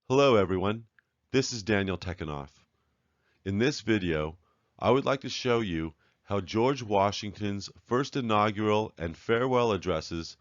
Hello everyone, this is Daniel Tekunoff. In this video, I would like to show you how George Washington's first inaugural and farewell addresses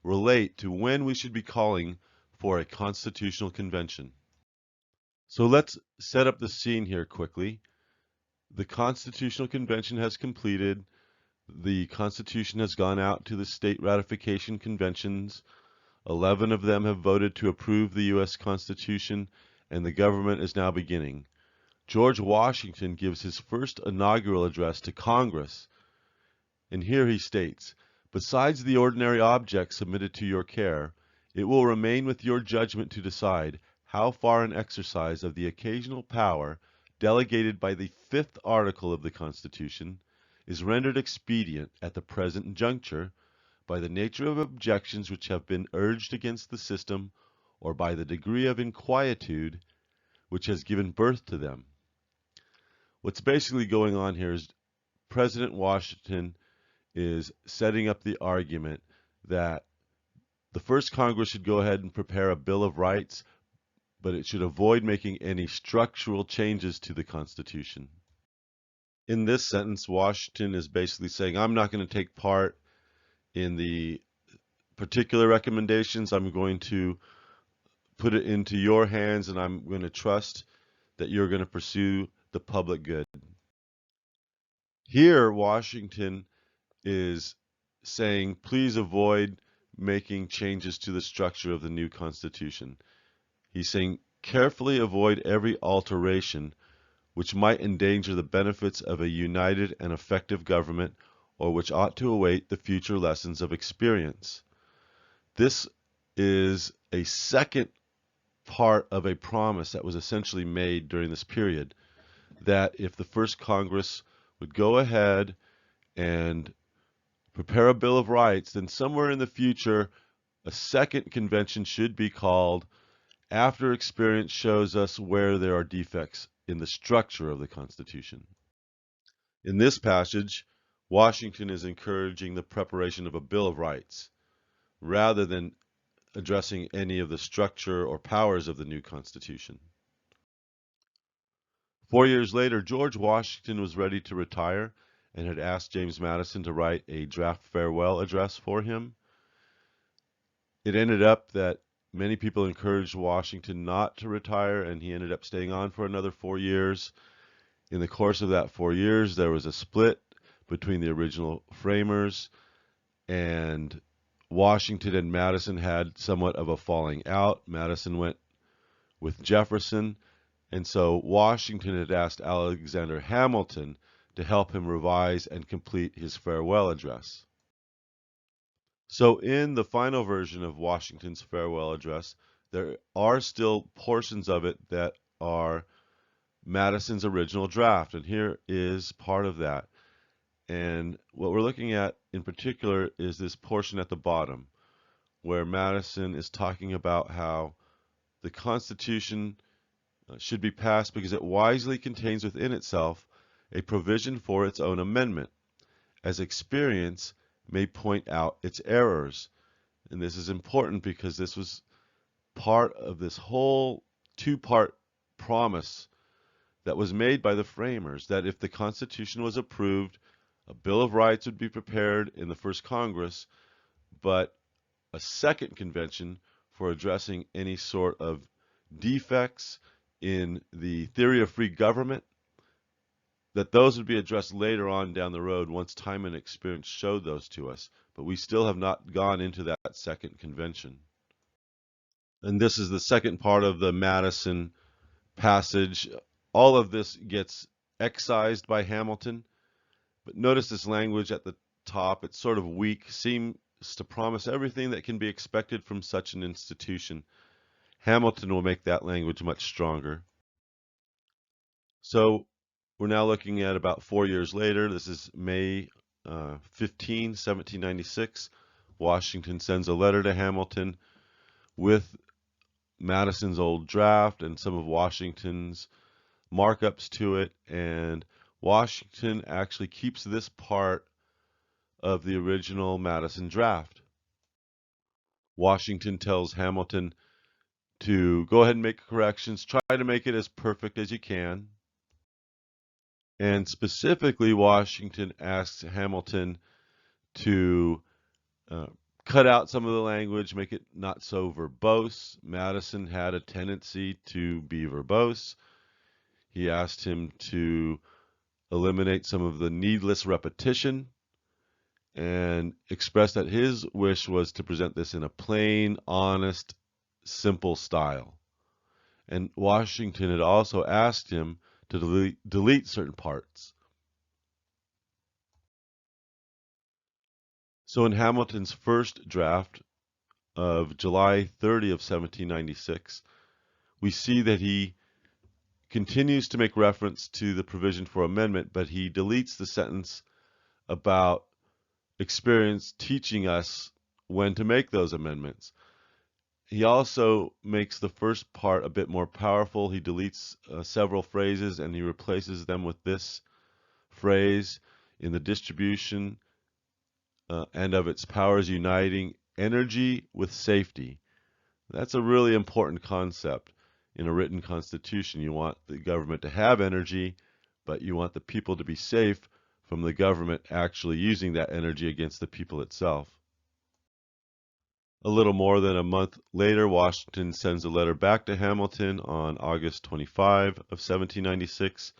relate to when we should be calling for a constitutional convention. So let's set up the scene here quickly. The Constitutional Convention has completed. The Constitution has gone out to the state ratification conventions. 11 of them have voted to approve the U.S. Constitution, and the government is now beginning. George Washington gives his first inaugural address to Congress, and here he states, "Besides the ordinary objects submitted to your care, it will remain with your judgment to decide how far an exercise of the occasional power delegated by the 5th article of the Constitution is rendered expedient at the present juncture by the nature of objections which have been urged against the system or by the degree of inquietude which has given birth to them." What's basically going on here is President Washington is setting up the argument that the first Congress should go ahead and prepare a Bill of Rights, but it should avoid making any structural changes to the Constitution. In this sentence, Washington is basically saying, I'm not going to take part in the particular recommendations. I'm going to put it into your hands, and I'm going to trust that you're going to pursue the public good. Here, Washington is saying, please avoid making changes to the structure of the new Constitution. He's saying, carefully avoid every alteration which might endanger the benefits of a united and effective government, or which ought to await the future lessons of experience. This is a second part of a promise that was essentially made during this period, that if the first Congress would go ahead and prepare a Bill of Rights, then somewhere in the future a second convention should be called after experience shows us where there are defects in the structure of the Constitution. In this passage, Washington is encouraging the preparation of a Bill of Rights rather than addressing any of the structure or powers of the new Constitution. 4 years later, George Washington was ready to retire and had asked James Madison to write a draft farewell address for him. It ended up that many people encouraged Washington not to retire, and he ended up staying on for another 4 years. In the course of that 4 years, there was a split between the original framers, and Washington and Madison had somewhat of a falling out. Madison went with Jefferson, and so Washington had asked Alexander Hamilton to help him revise and complete his farewell address. So in the final version of Washington's farewell address, there are still portions of it that are Madison's original draft, and here is part of that. And what we're looking at in particular is this portion at the bottom, where Madison is talking about how the Constitution should be passed because it wisely contains within itself a provision for its own amendment, as experience may point out its errors. And this is important because this was part of this whole two-part promise that was made by the framers, that if the Constitution was approved, a Bill of Rights would be prepared in the first Congress, but a second convention for addressing any sort of defects in the theory of free government, that those would be addressed later on down the road once time and experience showed those to us. But we still have not gone into that second convention. And this is the second part of the Madison passage. All of this gets excised by Hamilton. But notice this language at the top. It's sort of weak, seems to promise everything that can be expected from such an institution. Hamilton will make that language much stronger. So we're now looking at about 4 years later. This is May 15, 1796. Washington sends a letter to Hamilton with Madison's old draft and some of Washington's markups to it, and Washington actually keeps this part of the original Madison draft. Washington tells Hamilton to go ahead and make corrections, try to make it as perfect as you can. And specifically, Washington asks Hamilton to uh, cut out some of the language, make it not so verbose. Madison had a tendency to be verbose. He asked him to eliminate some of the needless repetition and expressed that his wish was to present this in a plain, honest, simple style. And Washington had also asked him to delete certain parts. So in Hamilton's first draft of July 30 of 1796, we see that he continues to make reference to the provision for amendment, but he deletes the sentence about experience teaching us when to make those amendments. He also makes the first part a bit more powerful. He deletes several phrases and he replaces them with this phrase: in the distribution and of its powers uniting energy with safety. That's a really important concept in a written constitution. You want the government to have energy, but you want the people to be safe from the government actually using that energy against the people itself. A little more than a month later, Washington sends a letter back to Hamilton on August 25 of 1796,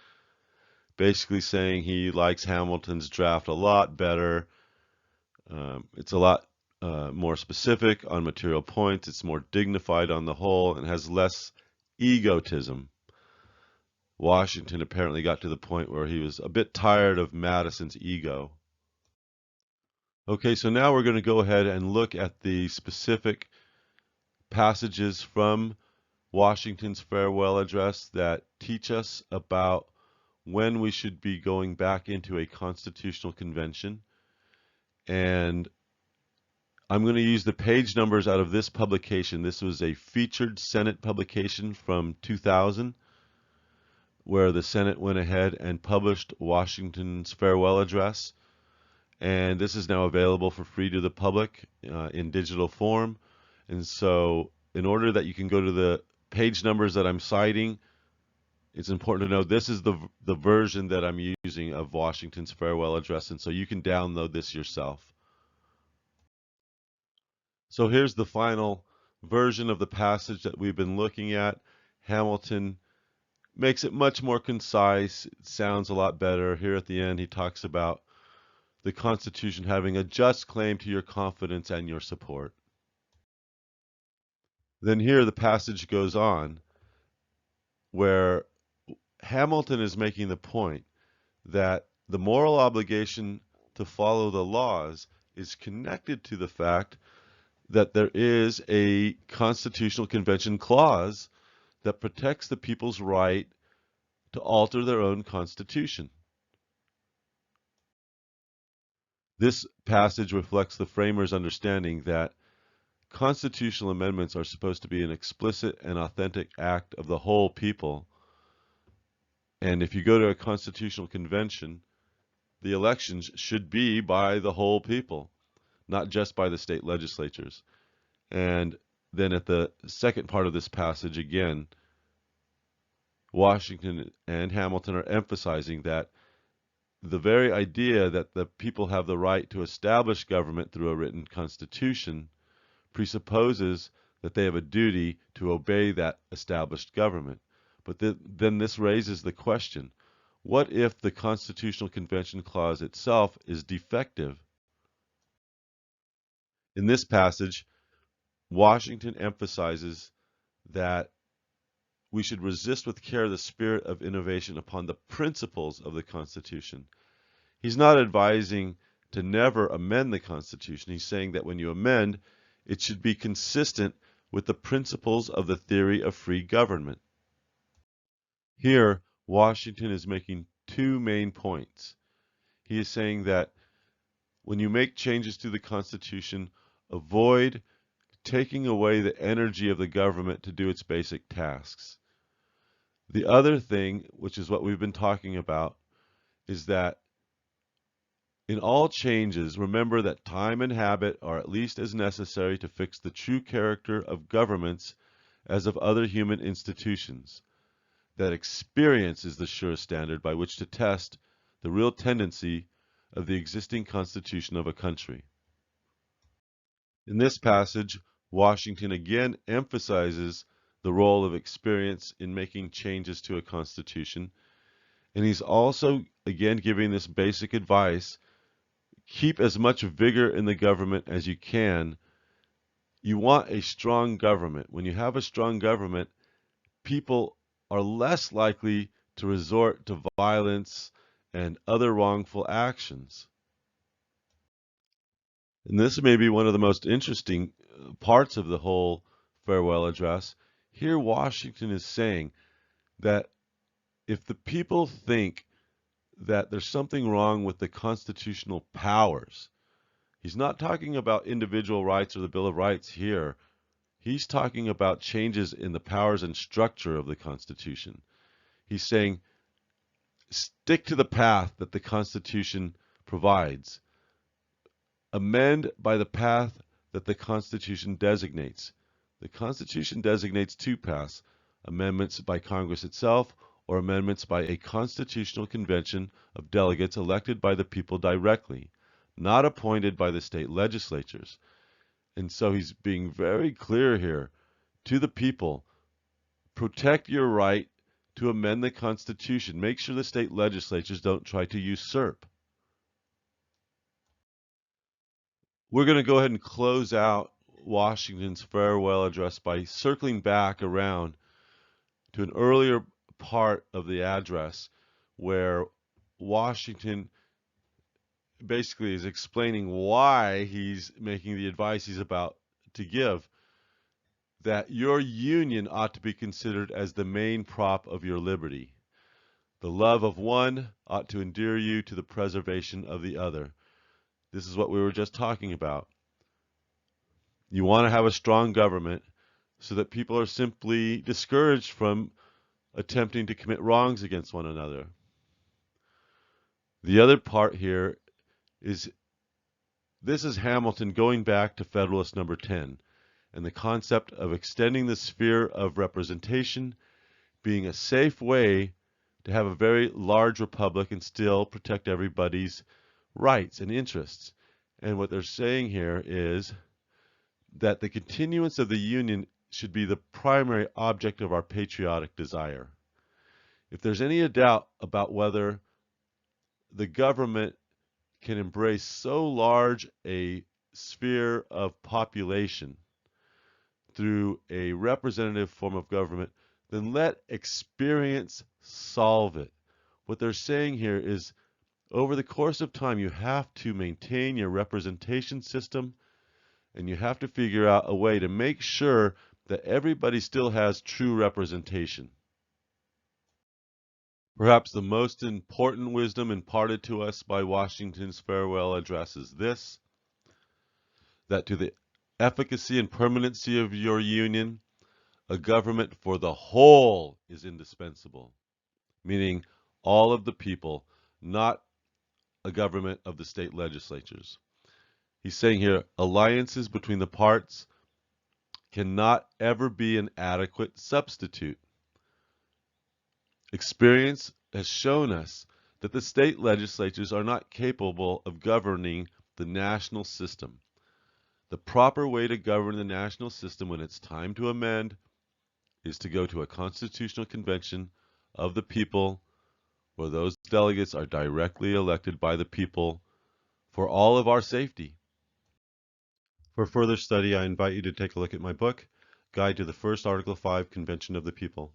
basically saying he likes Hamilton's draft a lot better. It's a lot more specific on material points. It's more dignified on the whole and has less egotism. Washington apparently got to the point where he was a bit tired of Madison's ego. Okay, so now we're going to go ahead and look at the specific passages from Washington's farewell address that teach us about when we should be going back into a constitutional convention. And I'm going to use the page numbers out of this publication. This was a featured Senate publication from 2000, where the Senate went ahead and published Washington's farewell address. And this is now available for free to the public in digital form. And so in order that you can go to the page numbers that I'm citing, it's important to know this is the version that I'm using of Washington's farewell address. And so you can download this yourself. So here's the final version of the passage that we've been looking at. Hamilton makes it much more concise. It sounds a lot better. Here at the end, he talks about the Constitution having a just claim to your confidence and your support. Then here the passage goes on where Hamilton is making the point that the moral obligation to follow the laws is connected to the fact that there is a constitutional convention clause that protects the people's right to alter their own constitution. This passage reflects the framers' understanding that constitutional amendments are supposed to be an explicit and authentic act of the whole people. And if you go to a constitutional convention, the elections should be by the whole people, not just by the state legislatures. And then at the second part of this passage, again, Washington and Hamilton are emphasizing that the very idea that the people have the right to establish government through a written constitution presupposes that they have a duty to obey that established government. But then this raises the question, what if the Constitutional Convention Clause itself is defective? In this passage, Washington emphasizes that we should resist with care the spirit of innovation upon the principles of the Constitution. He's not advising to never amend the Constitution. He's saying that when you amend, it should be consistent with the principles of the theory of free government. Here, Washington is making two main points. He is saying that when you make changes to the Constitution, avoid taking away the energy of the government to do its basic tasks. The other thing, which is what we've been talking about, is that in all changes, remember that time and habit are at least as necessary to fix the true character of governments as of other human institutions, that experience is the surest standard by which to test the real tendency of the existing constitution of a country. In this passage, Washington again emphasizes the role of experience in making changes to a constitution, and he's also again giving this basic advice: keep as much vigor in the government as you can. You want a strong government. When you have a strong government, people are less likely to resort to violence and other wrongful actions. And this may be one of the most interesting parts of the whole farewell address. Here, Washington is saying that if the people think that there's something wrong with the constitutional powers, he's not talking about individual rights or the Bill of Rights here. He's talking about changes in the powers and structure of the Constitution. He's saying, stick to the path that the Constitution provides. Amend by the path that the Constitution designates. The Constitution designates two paths: amendments by Congress itself or amendments by a constitutional convention of delegates elected by the people directly, not appointed by the state legislatures. And so he's being very clear here to the people: protect your right to amend the Constitution. Make sure the state legislatures don't try to usurp. We're going to go ahead and close out Washington's farewell address by circling back around to an earlier part of the address where Washington basically is explaining why he's making the advice he's about to give, that your union ought to be considered as the main prop of your liberty. The love of one ought to endear you to the preservation of the other. This is what we were just talking about. You want to have a strong government so that people are simply discouraged from attempting to commit wrongs against one another. The other part here is, this is Hamilton going back to Federalist number 10 and the concept of extending the sphere of representation being a safe way to have a very large republic and still protect everybody's rights and interests. And what they're saying here is that the continuance of the Union should be the primary object of our patriotic desire. If there's any doubt about whether the government can embrace so large a sphere of population through a representative form of government, then let experience solve it. What they're saying here is, over the course of time, you have to maintain your representation system, and you have to figure out a way to make sure that everybody still has true representation. Perhaps the most important wisdom imparted to us by Washington's farewell address is this: that to the efficacy and permanency of your union, a government for the whole is indispensable, meaning all of the people, not a government of the state legislatures. He's saying here, alliances between the parts cannot ever be an adequate substitute. Experience has shown us that the state legislatures are not capable of governing the national system. The proper way to govern the national system when it's time to amend is to go to a constitutional convention of the people, where those delegates are directly elected by the people for all of our safety. For further study, I invite you to take a look at my book, Guide to the First Article 5 Convention of the People.